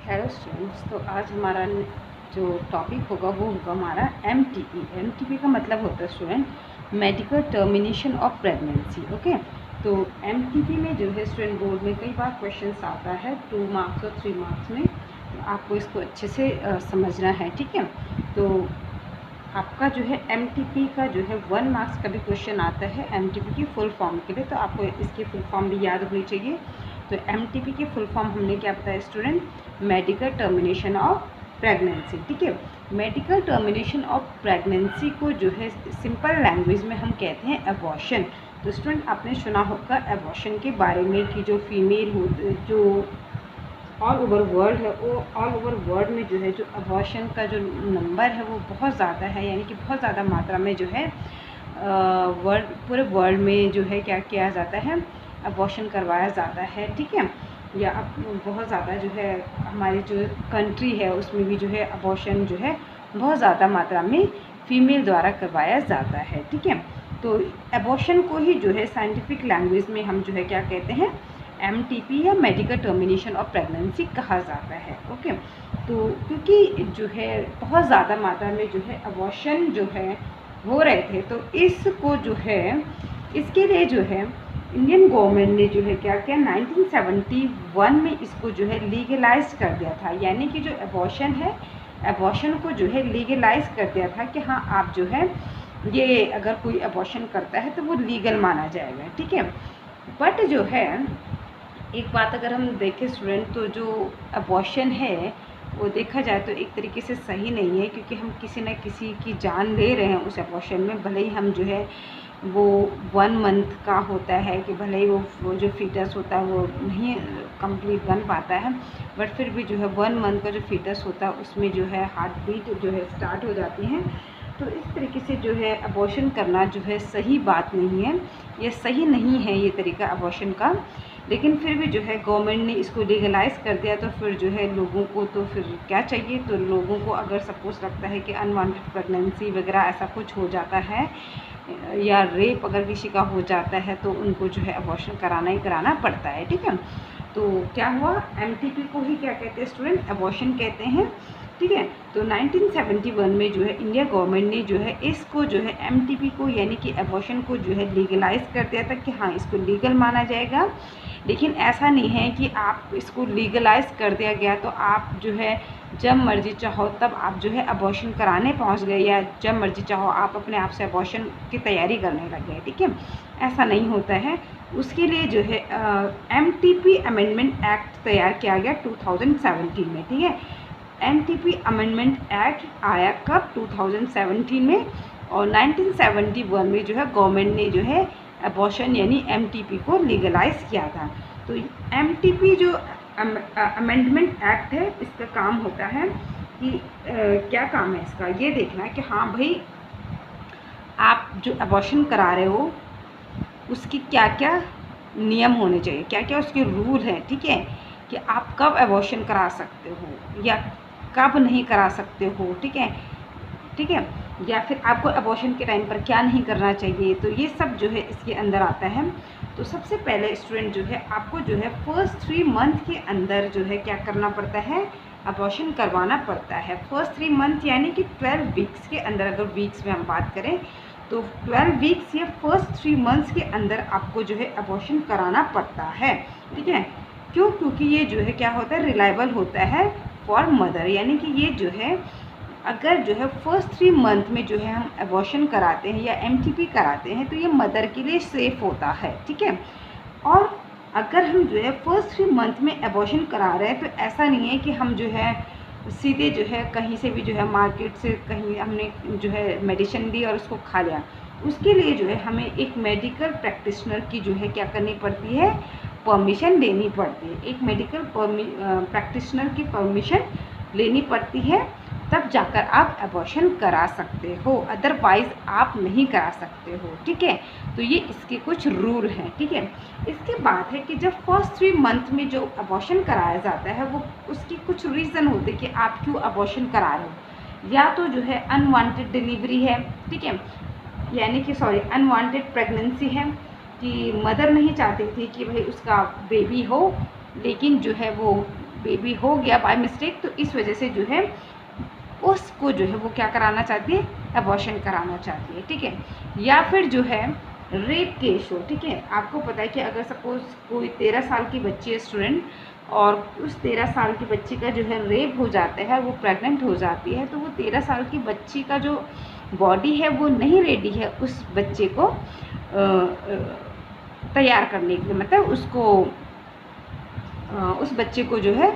Hello students, तो आज हमारा जो टॉपिक होगा वो होगा हमारा एमटीपी। एमटीपी का मतलब होता है student medical termination of pregnancy. Okay, तो एमटीपी में जो है स्टूडेंट बोर्ड में कई बार क्वेश्चंस आता है 2 मार्क्स और 3 मार्क्स में, तो आपको इसको अच्छे से समझना है। ठीक है, तो आपका जो है एमटीपी का जो है 1 मार्क्स का भी क्वेश्चन आता है एमटीपी की फुल फॉर्म के लिए, तो आपको इसकी फुल फॉर्म भी याद होनी चाहिए। तो एमटीपी की फुल फॉर्म हमने क्या बताया student, medical termination of pregnancy. ठीक है, मेडिकल टर्मिनेशन ऑफ प्रेगनेंसी को जो है सिंपल लैंग्वेज में हम कहते हैं अबॉर्शन। तो स्टूडेंट आपने सुना होगा अबॉर्शन के बारे में कि जो फीमेल हो, जो ऑल ओवर वर्ल्ड है, वो ऑल ओवर वर्ल्ड में जो है जो अबॉर्शन का जो नंबर है वो बहुत ज़्यादा है, यानी कि बहुत ज़्यादा मात्रा में जो है पूरे वर्ल्ड में जो है क्या किया जाता है, अबॉर्शन करवाया जाता है। ठीक है, या अब बहुत ज़्यादा जो है हमारी जो कंट्री है उसमें भी जो है अबॉर्शन जो है बहुत ज़्यादा मात्रा में फीमेल द्वारा करवाया जाता है। ठीक है, तो अबॉर्शन को ही जो है साइंटिफिक लैंग्वेज में हम जो है क्या कहते हैं, एमटीपी या मेडिकल टर्मिनेशन ऑफ प्रेगनेंसी कहा जाता है। ओके, तो क्योंकि जो है बहुत ज़्यादा मात्रा में जो है अबॉर्शन जो है हो रहे थे, तो इसको जो है इसके लिए जो है इंडियन गवर्नमेंट ने जो है क्या किया, 1971 में इसको जो है लीगलाइज कर दिया था। यानी कि जो अबॉर्शन है, अबॉर्शन को जो है लीगलाइज कर दिया था कि हाँ आप जो है ये अगर कोई अबॉर्शन करता है तो वो लीगल माना जाएगा। ठीक है, बट जो है एक बात अगर हम देखें स्टूडेंट, तो जो अबॉर्शन है वो देखा जाए तो एक तरीके से सही नहीं है, क्योंकि हम किसी न किसी की जान ले रहे हैं उस अबॉर्शन में। भले ही हम जो है वो 1 मंथ का होता है कि भले ही वो जो फीटस होता है वो नहीं कंप्लीट बन पाता है, बट फिर भी जो है 1 मंथ का जो फीटस होता है उसमें जो है हार्ट बीट जो है स्टार्ट हो जाती हैं। तो इस तरीके से जो है अबॉर्शन करना जो है सही बात नहीं है, ये सही नहीं है ये तरीका अबॉर्शन का। लेकिन फिर भी जो है गवर्नमेंट ने इसको लीगलाइज कर दिया, तो फिर जो है लोगों को तो फिर क्या चाहिए, तो लोगों को अगर सपोज लगता है कि अनवांटेड प्रेगनेंसी वगैरह ऐसा कुछ हो जाता है या रेप अगर किसी का हो जाता है, तो उनको जो है अबॉर्शन कराना ही कराना पड़ता है। ठीक है, तो क्या हुआ, एमटीपी को ही क्या कहते हैं स्टूडेंट, अबॉर्शन कहते हैं। ठीक है, तो 1971 में जो है इंडिया गवर्नमेंट ने जो है इसको जो है एमटीपी को यानी कि अबॉर्शन को जो है लीगलाइज कर दिया था कि हाँ इसको लीगल माना जाएगा। लेकिन ऐसा नहीं है कि आप इसको लीगलाइज कर दिया गया तो आप जो है जब मर्जी चाहो तब आप जो है अबॉर्शन कराने पहुंच गए, या जब मर्जी चाहो आप अपने आप से अबॉर्शन की तैयारी करने लग गए। ठीक है, ऐसा नहीं होता है। उसके लिए जो है एमटीपी अमेंडमेंट एक्ट तैयार किया गया 2017 में। ठीक है, एमटीपी अमेंडमेंट एक्ट आया कब, 2017 में, और 1971 में जो है गवर्नमेंट ने जो है अबॉर्शन यानी एमटीपी को लीगलाइज किया था। तो एमटीपी जो अमेंडमेंट एक्ट है, इसका काम होता है कि क्या काम है इसका, ये देखना कि हाँ भाई आप जो अबॉर्शन करा रहे हो उसकी क्या क्या नियम होने चाहिए, क्या क्या उसके रूल हैं। ठीक है, कि आप कब अबॉर्शन करा सकते हो या कब नहीं करा सकते हो। ठीक है, ठीक है, या फिर आपको अबॉर्शन के टाइम पर क्या नहीं करना चाहिए, तो ये सब जो है इसके अंदर आता है। तो सबसे पहले स्टूडेंट जो है आपको जो है फर्स्ट 3 मंथ के अंदर जो है क्या करना पड़ता है, अबॉर्शन करवाना पड़ता है। फर्स्ट 3 मंथ यानी कि 12 वीक्स के अंदर, अगर वीक्स में हम बात करें तो 12 वीक्स या फर्स्ट 3 मंथ्स के अंदर आपको जो है अबॉर्शन कराना पड़ता है। ठीक है, क्यों, क्योंकि ये जो है क्या होता है, रिलायबल होता है फॉर मदर, यानी कि ये जो है अगर जो है फर्स्ट 3 मंथ में जो है हम अबॉर्शन कराते हैं या एमटीपी कराते हैं तो ये मदर के लिए सेफ़ होता है। ठीक है, और अगर हम जो है फर्स्ट 3 मंथ में अबॉर्शन करा रहे हैं तो ऐसा नहीं है कि हम जो है सीधे जो है कहीं से भी जो है मार्केट से कहीं हमने जो है मेडिसिन ली और उसको खा लिया। उसके लिए जो है हमें एक मेडिकल प्रैक्टिशनर की जो है क्या करनी पड़ती है, परमिशन लेनी पड़ती है। एक मेडिकल प्रैक्टिशनर की परमिशन लेनी पड़ती है, तब जाकर आप अबॉर्शन करा सकते हो, अदरवाइज़ आप नहीं करा सकते हो। ठीक है, तो ये इसके कुछ रूल हैं। ठीक है, इसके बाद है कि जब फर्स्ट 3 मंथ में जो अबॉर्शन कराया जाता है वो उसकी कुछ रीज़न होते हैं कि आप क्यों अबॉर्शन करा रहे हो। या तो जो है अनवांटेड डिलीवरी है, ठीक है, यानी कि अनवांटेड प्रेगनेंसी है कि मदर नहीं चाहती थी कि भाई उसका बेबी हो, लेकिन जो है वो बेबी हो गया बाय मिस्टेक, तो इस वजह से जो है उसको जो है वो क्या कराना चाहती है, अबॉर्शन कराना चाहती है, ठीक है। या फिर जो है रेप केस हो, ठीक है। आपको पता है कि अगर सपोज कोई 13 साल की बच्ची है स्टूडेंट, और उस 13 साल की बच्ची का जो है रेप हो जाता है, वो प्रेग्नेंट हो जाती है, तो वो 13 साल की बच्ची का जो बॉडी है वो नहीं रेडी है उस बच्चे को तैयार करने के लिए, मतलब उसको उस बच्चे को जो है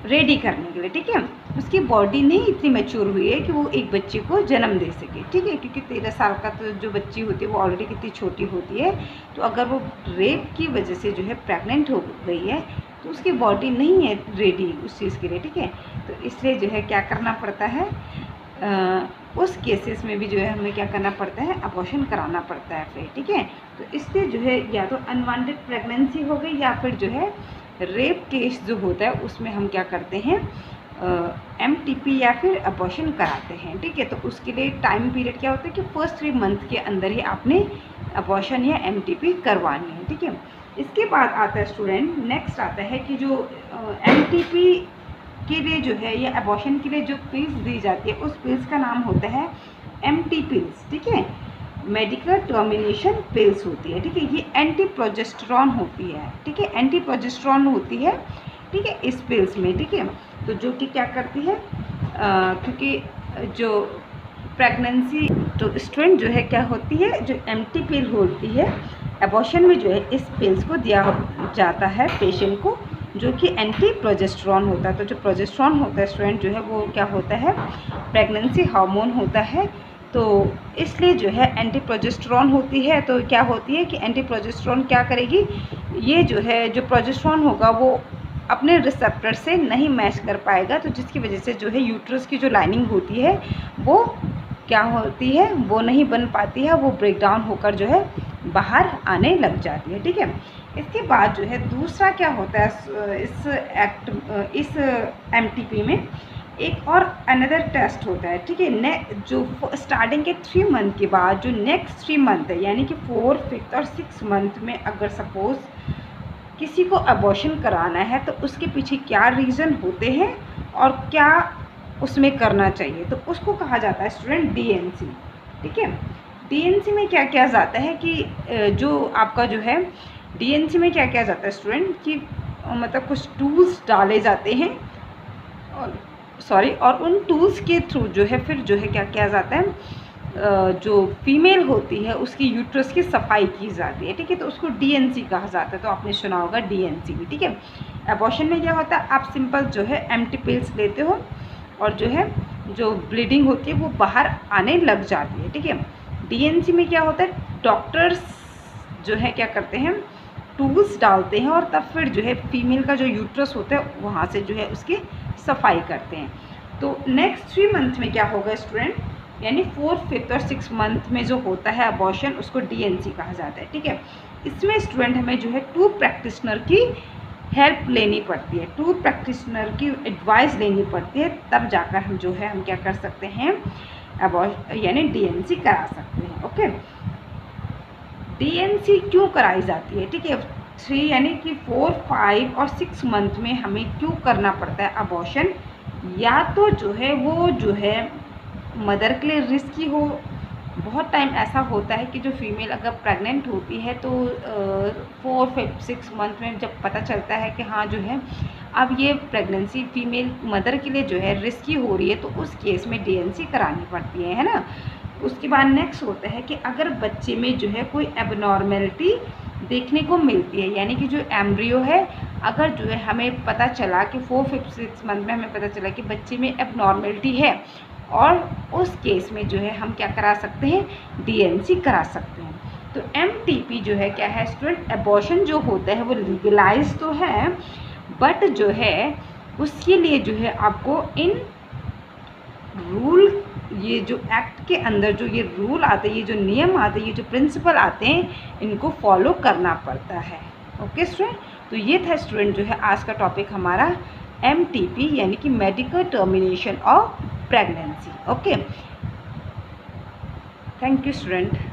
रेडी करने के लिए, ठीक है। उसकी बॉडी नहीं इतनी मैच्योर हुई है कि वो एक बच्चे को जन्म दे सके, ठीक है, क्योंकि 13 साल का तो जो बच्ची होती है वो ऑलरेडी कितनी छोटी होती है। तो अगर वो रेप की वजह से जो है प्रेग्नेंट हो गई है तो उसकी बॉडी नहीं है रेडी उस चीज़ के लिए, ठीक है। तो इसलिए जो है क्या करना पड़ता है, उस केसेस में भी जो है हमें क्या करना पड़ता है, अबॉर्शन कराना पड़ता है फिर, ठीक है। तो इसलिए जो है या तो अनवांटेड प्रेगनेंसी हो गई या फिर जो है रेप केस जो होता है उसमें हम क्या करते हैं, MTP या फिर अबॉर्शन कराते हैं, ठीक है। तो उसके लिए टाइम पीरियड क्या होता है कि फर्स्ट 3 मंथ के अंदर ही आपने अबॉर्शन या MTP करवानी है, ठीक है। इसके बाद आता है स्टूडेंट, नेक्स्ट आता है कि जो MTP के लिए जो है या अबॉर्शन के लिए जो पिल्स दी जाती है उस पिल्स का नाम होता है MT पिल्स, ठीक है। मेडिकल टर्मिनेशन पिल्स होती है, ठीक है। ये एंटी प्रोजेस्टेरॉन होती है, ठीक है, एंटी प्रोजेस्टेरॉन होती है, ठीक है, इस पिल्स में, ठीक है। तो जो कि क्या करती है, क्योंकि जो प्रेगनेंसी तो स्टूडेंट जो है क्या होती है, जो MT पिल होती है अबॉर्शन में जो है इस पिल्स को दिया जाता है पेशेंट को, जो कि एंटी प्रोजेस्टेरॉन होता है। तो जो प्रोजेस्टेरॉन होता है स्टूडेंट जो है वो क्या होता है, प्रेगनेंसी हार्मोन होता है। तो इसलिए जो है एंटी प्रोजेस्टेरॉन होती है। तो क्या होती है कि एंटी प्रोजेस्टेरॉन क्या करेगी, ये जो है जो प्रोजेस्टेरॉन होगा वो अपने रिसेप्टर से नहीं मैच कर पाएगा, तो जिसकी वजह से जो है यूट्रस की जो लाइनिंग होती है वो क्या होती है, वो नहीं बन पाती है, वो ब्रेक डाउन होकर जो है बाहर आने लग जाती है, ठीक है। इसके बाद जो है दूसरा क्या होता है इस MTP में एक और अनदर टेस्ट होता है, ठीक है। जो स्टार्टिंग के 3 मंथ के बाद जो नेक्स्ट 3 मंथ है, यानी कि 4, 5 और 6 मंथ में अगर सपोज़ किसी को अबॉर्शन कराना है तो उसके पीछे क्या रीज़न होते हैं और क्या उसमें करना चाहिए, तो उसको कहा जाता है स्टूडेंट DNC, ठीक है। DNC में क्या किया जाता है कि जो आपका जो है DNC में क्या किया जाता है स्टूडेंट कि मतलब कुछ टूल्स डाले जाते हैं और उन टूल्स के थ्रू जो है फिर जो है क्या किया जाता है, जो फीमेल होती है उसकी यूट्रस की सफाई की जाती है, ठीक है। तो उसको DNC कहा जाता है, तो आपने सुना होगा DNC भी, ठीक है। अबॉर्शन में क्या होता है, आप सिंपल जो है MT पिल्स लेते हो और जो है जो ब्लीडिंग होती है वो बाहर आने लग जाती है, ठीक है। DNC में क्या होता है, डॉक्टर्स जो है क्या करते हैं, टूल्स डालते हैं और तब फिर जो है फीमेल का जो यूट्रस होता है वहाँ से जो है उसकी सफाई करते हैं। तो नेक्स्ट 3 मंथ में क्या होगा स्टूडेंट, यानी 4, 5 और 6 मंथ में जो होता है अबॉर्शन उसको DNC कहा जाता है, ठीक है। इसमें स्टूडेंट हमें जो है 2 प्रैक्टिशनर की हेल्प लेनी पड़ती है, 2 प्रैक्टिशनर की एडवाइस लेनी पड़ती है, तब जाकर हम जो है हम क्या कर सकते हैं, यानी DNC करा सकते हैं, ओके। DNC क्यों कराई जाती है, ठीक है, 3 यानी कि 4, 5 और 6 मंथ में हमें क्यों करना पड़ता है अबॉर्शन, या तो जो है वो जो है मदर के लिए रिस्की हो। बहुत टाइम ऐसा होता है कि जो फीमेल अगर प्रेग्नेंट होती है तो 4, 5, 6 मंथ में जब पता चलता है कि हाँ जो है अब ये प्रेगनेंसी फीमेल मदर के लिए जो है रिस्की हो रही है, तो उस केस में DNC करानी पड़ती है ना। उसके बाद नेक्स्ट होता है कि अगर बच्चे में जो है कोई एबनॉर्मेलिटी देखने को मिलती है, यानी कि जो एम्ब्रियो है अगर जो है हमें पता चला कि 4, 5, 6 मंथ में हमें पता चला कि बच्चे में एबनॉर्मेलिटी है, और उस केस में जो है हम क्या करा सकते हैं, DNC करा सकते हैं। तो MTP जो है क्या है स्टूडेंट, अबॉर्शन जो होता है वो लीगलाइज तो है, बट जो है उसके लिए जो है आपको इन रूल, ये जो एक्ट के अंदर जो ये रूल आते हैं, ये जो नियम आते हैं, ये जो प्रिंसिपल आते हैं, इनको फॉलो करना पड़ता है, ओके स्टूडेंट। तो ये था स्टूडेंट जो है आज का टॉपिक हमारा MTP यानी कि medical termination of pregnancy, okay. Thank you student.